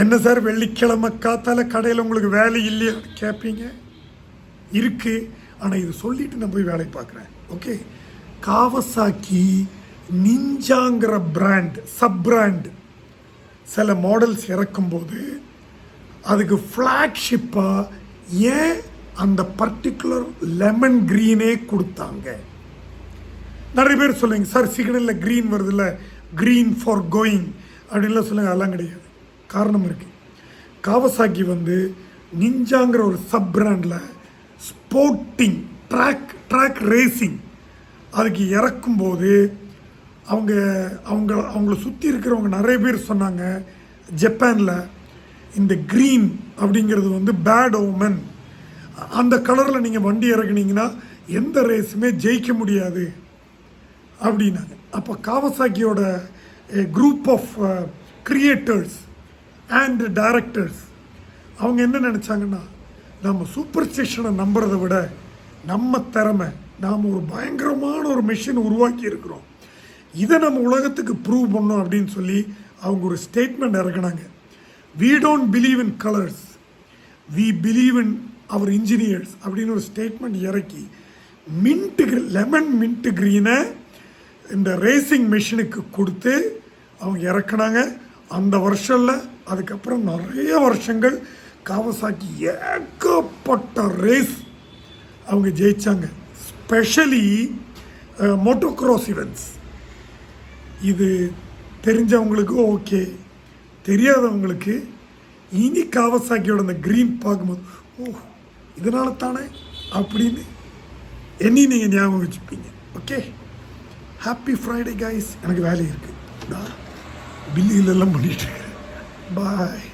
என்ன சார் வெள்ளிக்கிழமை காத்தால கடையில் உங்களுக்கு வேலை இல்லையா கேட்பீங்க. இருக்குது, ஆனால் இது சொல்லிட்டு நான் போய் வேலை பார்க்குறேன். ஓகே, காவசாக்கி நிஞ்சாங்கிற பிராண்ட், சப் பிராண்ட் சில மாடல்ஸ் இறக்கும்போது அதுக்கு ஃப்ளாக்ஷிப்பாக ஏன் அந்த பர்டிகுலர் லெமன் க்ரீனே கொடுத்தாங்க? நிறைய பேர் சொல்லுங்க சார் சிக்னலில் க்ரீன் வருதுல்ல, க்ரீன் ஃபார் கோயிங் அப்படின்லாம் சொல்லுங்கள். அதெல்லாம் கிடையாது, காரணம் இருக்குது. காவசாக்கி நிஞ்சாங்கிற ஒரு சப் பிராண்டில் ஸ்போர்ட்டிங் ட்ராக் ரேசிங் அதுக்கு இறக்கும்போது அவங்கள சுற்றி இருக்கிறவங்க நிறைய பேர் சொன்னாங்க, ஜப்பானில் இந்த க்ரீன் அப்படிங்கிறது பேட் ஓமன், அந்த கலரில் நீங்கள் வண்டி இறக்குனீங்கன்னா எந்த ரேஸுமே ஜெயிக்க முடியாது அப்படின்னாங்க. அப்போ காவசாக்கியோட group of creators and directors அவங்க என்ன நினச்சாங்கன்னா, நம்ம சூப்பர் ஸ்டேஷனை நம்புறதை விட நம்ம திறமை, நாம் ஒரு பயங்கரமான ஒரு மெஷின் உருவாக்கி இருக்கிறோம், இதை நம்ம உலகத்துக்கு ப்ரூவ் பண்ணோம் அப்படின்னு சொல்லி அவங்க ஒரு statement இறக்குனாங்க. We don't believe in colors, we believe in our engineers அப்படின்னு ஒரு ஸ்டேட்மெண்ட் இறக்கி லெமன் மின்ட் க்ரீனை இந்த ரேசிங் மெஷினுக்கு கொடுத்து அவங்க இறக்குனாங்க. அந்த வருஷம்ல அதுக்கப்புறம் நிறைய வருஷங்கள் காவசாக்கி ஏகப்பட்ட ரேஸ் அவங்க ஜெயிச்சாங்க. Specially motocross events. இது தெரிஞ்சவங்களுக்கு ஓகே, தெரியாதவங்களுக்கு இனி காவசாக்கியோட அந்த க்ரீன் பார்க்கும்போது ஓ இதனால தானே அப்படின்னு என்னி நீங்கள் ஞாபகம் வச்சுப்பீங்க. Okay, happy Friday guys. எனக்கு வேலை இருக்குது, பில்லுகளெல்லாம் பண்ணிட்டு இருக்கேன். பாய்.